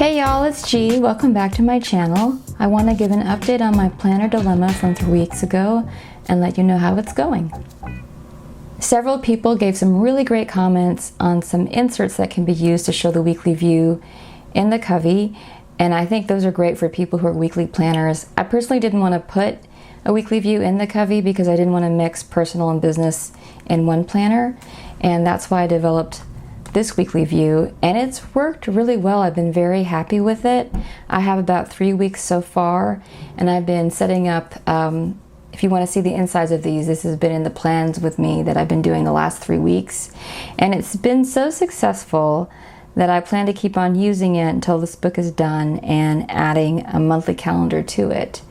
Hey y'all, it's G. Welcome back to my channel. I want to give an update on my planner dilemma from 3 weeks ago and let you know how it's going. Several people gave some really great comments on some inserts that can be used to show the weekly view in the Covey, and I think those are great for people who are weekly planners. I personally didn't want to put a weekly view in the Covey because I didn't want to mix personal and business in one planner, and that's why I developed this weekly view, and it's worked really well. I've been very happy with it. I have about 3 weeks so far, and I've been setting up, if you want to see the insides of these, this has been in the plans with me that I've been doing the last 3 weeks, and it's been so successful that I plan to keep on using it until this book is done and adding a monthly calendar to it.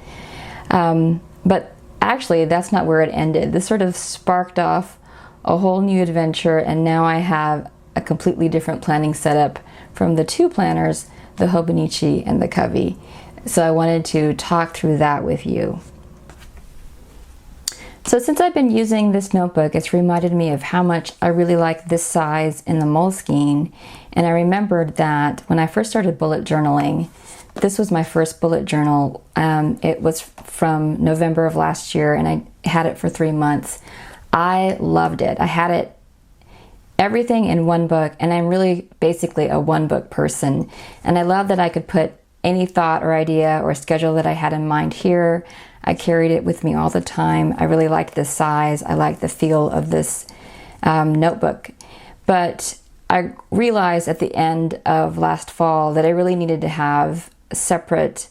But actually, that's not where it ended. This sort of sparked off a whole new adventure, and now I have a completely different planning setup from the two planners, the Hobonichi and the Covey. So I wanted to talk through that with you. So since I've been using this notebook, it's reminded me of how much I really like this size in the Moleskine. And I remembered that when I first started bullet journaling, this was my first bullet journal. It was from November of last year, and I had it for 3 months. I loved it. I had it everything in one book, and I'm really basically a one book person, and I love that I could put any thought or idea or schedule that I had in mind here. I carried it with me all the time. I really liked this size. I liked the feel of this notebook, but I realized at the end of last fall that I really needed to have separate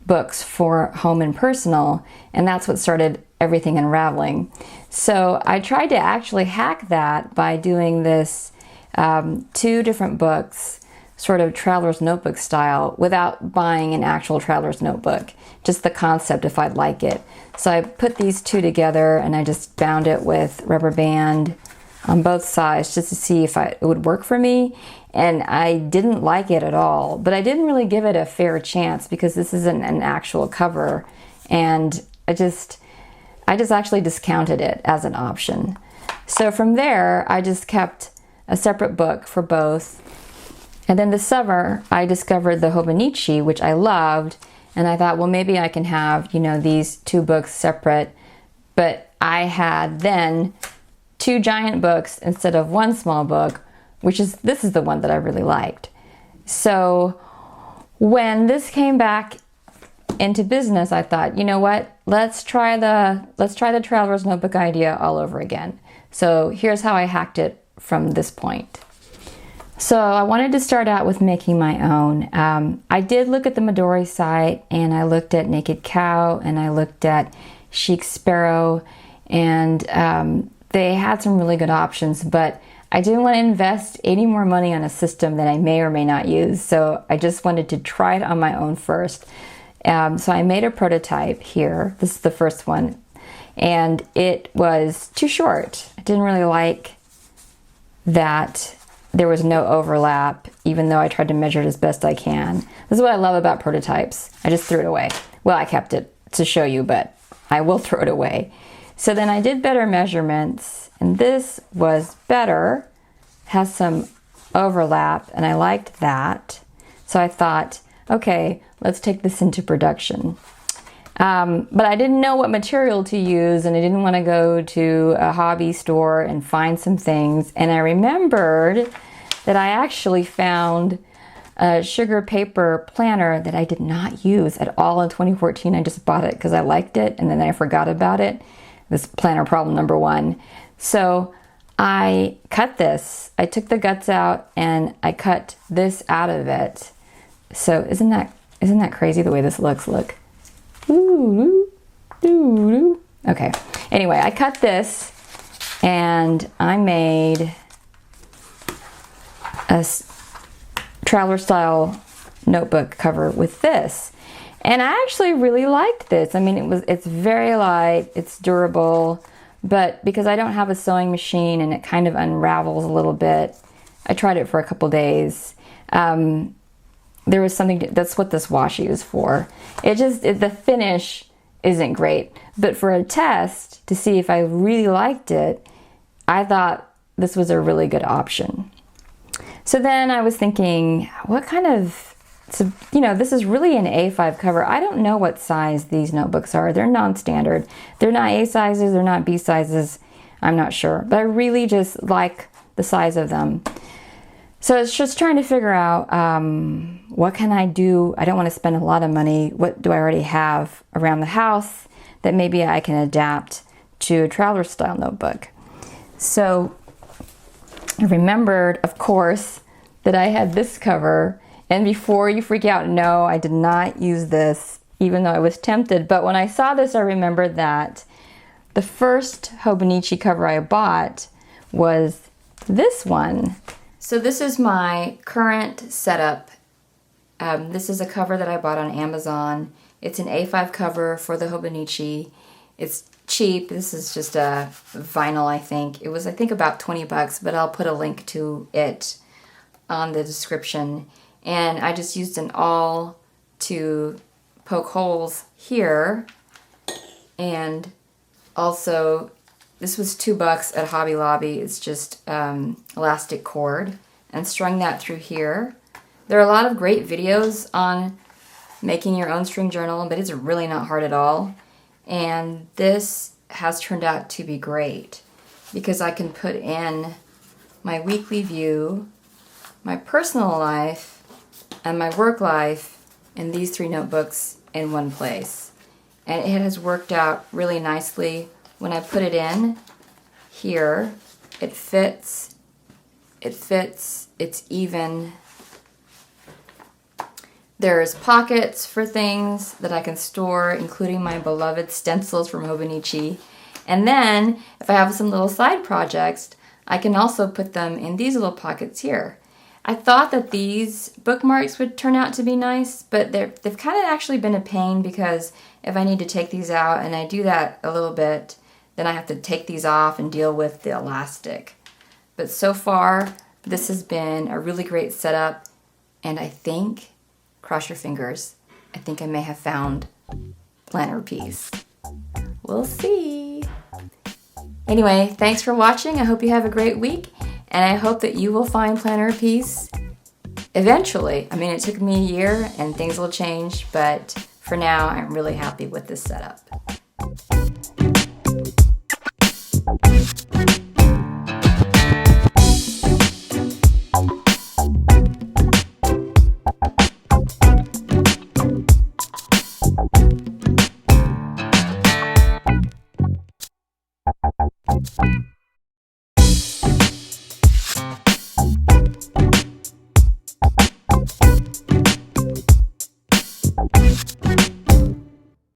books for home and personal, and that's what started everything unraveling. So I tried to actually hack that by doing this 2 different books, sort of traveler's notebook style, without buying an actual traveler's notebook, just the concept if I'd like it. So I put these 2 together, and I just bound it with rubber band on both sides just to see if it would work for me. And I didn't like it at all, but I didn't really give it a fair chance because this isn't an actual cover, and I just actually discounted it as an option. So from there, I just kept a separate book for both. And then this summer, I discovered the Hobonichi, which I loved, and I thought, well, maybe I can have, these 2 books separate. But I had then 2 giant books instead of 1 small book, this is the one that I really liked. So when this came back into business, I thought, you know what? Let's try the traveler's notebook idea all over again. So here's how I hacked it from this point. So I wanted to start out with making my own. I did look at the Midori site, and I looked at Naked Cow, and I looked at Chic Sparrow, and they had some really good options, but I didn't want to invest any more money on a system that I may or may not use. So I just wanted to try it on my own first. So I made a prototype here. This is the first one, and it was too short. I didn't really like that there was no overlap, even though I tried to measure it as best I can. This is what I love about prototypes. I just threw it away. Well, I kept it to show you, but I will throw it away. So then I did better measurements, and this was better, has some overlap, and I liked that. So I thought, okay, let's take this into production. But I didn't know what material to use, and I didn't want to go to a hobby store and find some things. And I remembered that I actually found a sugar paper planner that I did not use at all in 2014. I just bought it because I liked it, and then I forgot about it. This planner problem number 1. So I cut this. I took the guts out, and I cut this out of it. So isn't that crazy the way this looks? Look. Okay. Anyway, I cut this, and I made a traveler style notebook cover with this. And I actually really liked this. I mean, it's very light, it's durable, but because I don't have a sewing machine and it kind of unravels a little bit, I tried it for a couple days. There was something, that's what this washi is for. The finish isn't great, but for a test to see if I really liked it, I thought this was a really good option. So then I was thinking, what kind of So, you know, this is really an A5 cover. I don't know what size these notebooks are. They're non-standard. They're not A sizes, they're not B sizes. I'm not sure, but I really just like the size of them. So it's just trying to figure out what can I do. I don't want to spend a lot of money. What do I already have around the house that maybe I can adapt to a traveler style notebook? So I remembered, of course, that I had this cover. And before you freak out, no, I did not use this, even though I was tempted. But when I saw this, I remembered that the first Hobonichi cover I bought was this one. So this is my current setup. This is a cover that I bought on Amazon. It's an A5 cover for the Hobonichi. It's cheap. This is just a vinyl, I think. It was, I think, about 20 bucks, but I'll put a link to it on the description. And I just used an awl to poke holes here. And also, this was $2 at Hobby Lobby. It's just elastic cord, and strung that through here. There are a lot of great videos on making your own string journal, but it's really not hard at all. And this has turned out to be great because I can put in my weekly view, my personal life, and my work life in these 3 notebooks in one place. And it has worked out really nicely. When I put it in here, it fits, it's even. There's pockets for things that I can store, including my beloved stencils from Hobonichi. And then, if I have some little side projects, I can also put them in these little pockets here. I thought that these bookmarks would turn out to be nice, but they've kind of actually been a pain because if I need to take these out, and I do that a little bit, then I have to take these off and deal with the elastic. But so far, this has been a really great setup, and I think, cross your fingers, I think I may have found planner piece. We'll see. Anyway, thanks for watching. I hope you have a great week, and I hope that you will find planner piece eventually. I mean, it took me a year, and things will change, but for now, I'm really happy with this setup.